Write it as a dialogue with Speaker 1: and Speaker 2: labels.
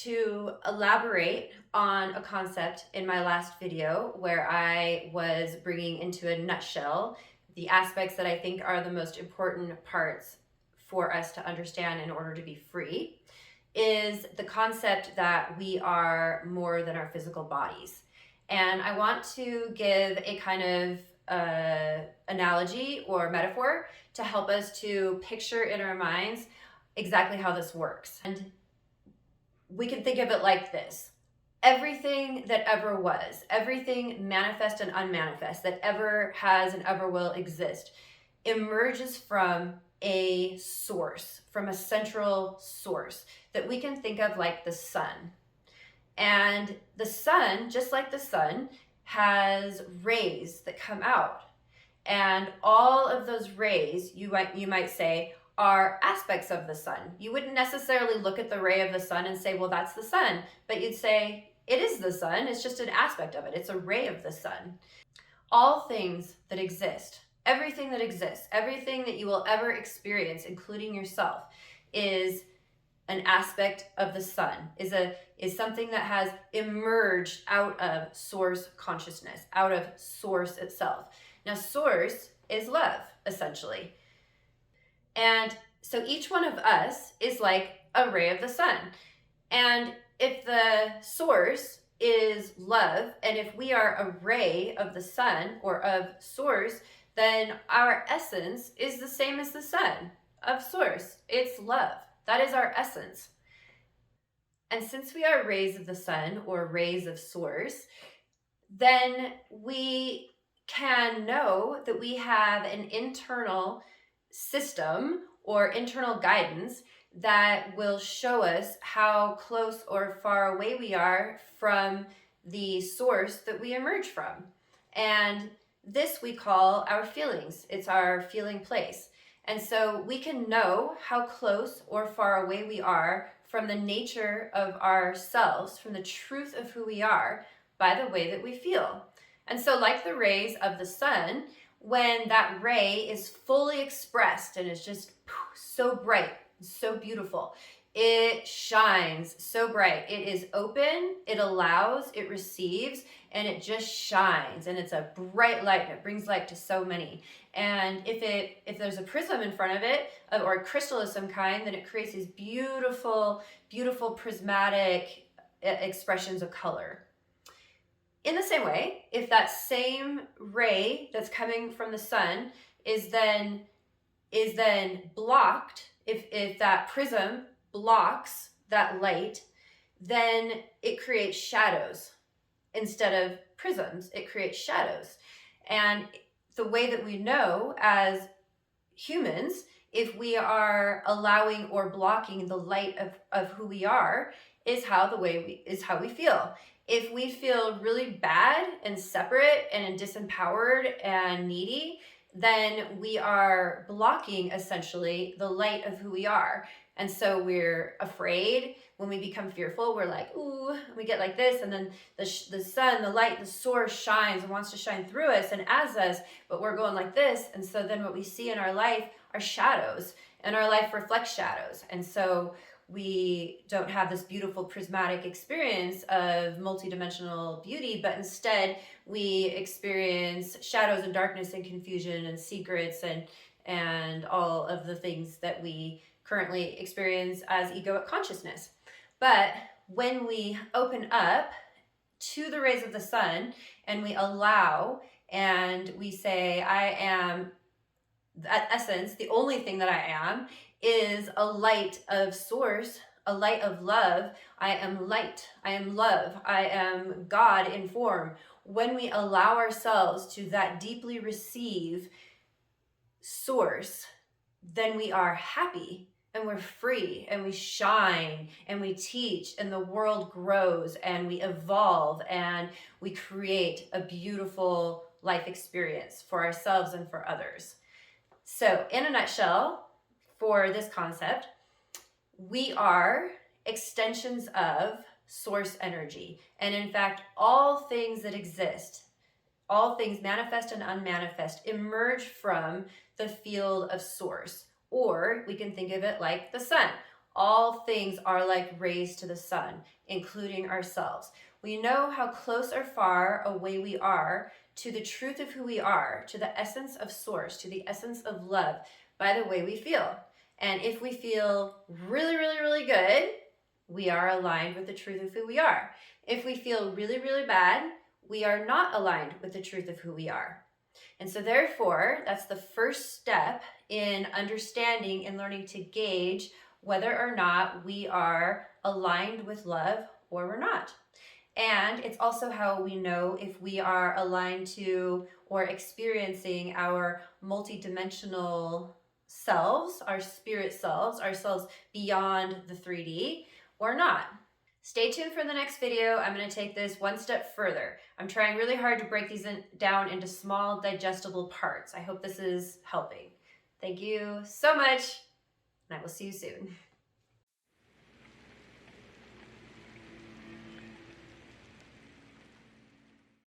Speaker 1: to elaborate on a concept in my last video where I was bringing into a nutshell the aspects that I think are the most important parts for us to understand in order to be free, is the concept that we are more than our physical bodies. And I want to give a kind of analogy or metaphor to help us to picture in our minds exactly how this works. And we can think of it like this. Everything that ever was, everything manifest and unmanifest that ever has and ever will exist, emerges from a source, from a central source that we can think of like the sun. And the sun, just like the sun, has rays that come out. And all of those rays, you might say, are aspects of the sun. You wouldn't necessarily look at the ray of the sun and say, well, that's the sun. But you'd say, it is the sun. It's just an aspect of it. It's a ray of the sun. All things that exist, everything that exists, everything that you will ever experience, including yourself, is an aspect of the sun, is something that has emerged out of source consciousness, out of source itself. Now, source is love, essentially. And so each one of us is like a ray of the sun. And if the source is love, and if we are a ray of the sun or of source, then our essence is the same as the sun of source. It's love. That is our essence. And since we are rays of the sun or rays of source, then we can know that we have an internal system or internal guidance that will show us how close or far away we are from the source that we emerge from. And this we call our feelings. It's our feeling place. And so we can know how close or far away we are from the nature of ourselves, from the truth of who we are, by the way that we feel. And so like the rays of the sun, when that ray is fully expressed and is just so bright, so beautiful, it shines so bright. It is open, it allows, it receives, and it just shines. And it's a bright light, and it brings light to so many. And if there's a prism in front of it, or a crystal of some kind, then it creates these beautiful, beautiful prismatic expressions of color. In the same way, if that same ray that's coming from the sun is then blocked, if that prism blocks that light, then it creates shadows. Instead of prisms, it creates shadows. And the way that we know as humans, if we are allowing or blocking the light of who we are, is how we feel. If we feel really bad and separate and disempowered and needy, then we are blocking essentially the light of who we are. And so we're afraid. When we become fearful, we're like, ooh, we get like this. And then the sun, the light, the source shines and wants to shine through us and as us, but we're going like this. And so then what we see in our life are shadows, and our life reflects shadows. And so we don't have this beautiful prismatic experience of multidimensional beauty, but instead we experience shadows and darkness and confusion and secrets and all of the things that we currently experience as egoic consciousness. But when we open up to the rays of the sun and we allow and we say, I am, at essence, the only thing that I am is a light of source, a light of love. I am light. I am love. I am God in form. When we allow ourselves to that deeply receive source, then we are happy and we're free and we shine and we teach and the world grows and we evolve and we create a beautiful life experience for ourselves and for others. So in a nutshell, for this concept, we are extensions of source energy. And in fact, all things that exist, all things manifest and unmanifest, emerge from the field of source. Or we can think of it like the sun. All things are like rays to the sun, including ourselves. We know how close or far away we are to the truth of who we are, to the essence of source, to the essence of love, by the way we feel. And if we feel really, really, really good, we are aligned with the truth of who we are. If we feel really, really bad, we are not aligned with the truth of who we are. And so therefore, that's the first step in understanding and learning to gauge whether or not we are aligned with love or we're not. And it's also how we know if we are aligned to or experiencing our multidimensional selves, our spirit selves, ourselves beyond the 3D or not. Stay tuned for the next video. I'm going to take this one step further. I'm trying really hard to break these down into small, digestible parts. I hope this is helping. Thank you so much, and I will see you soon.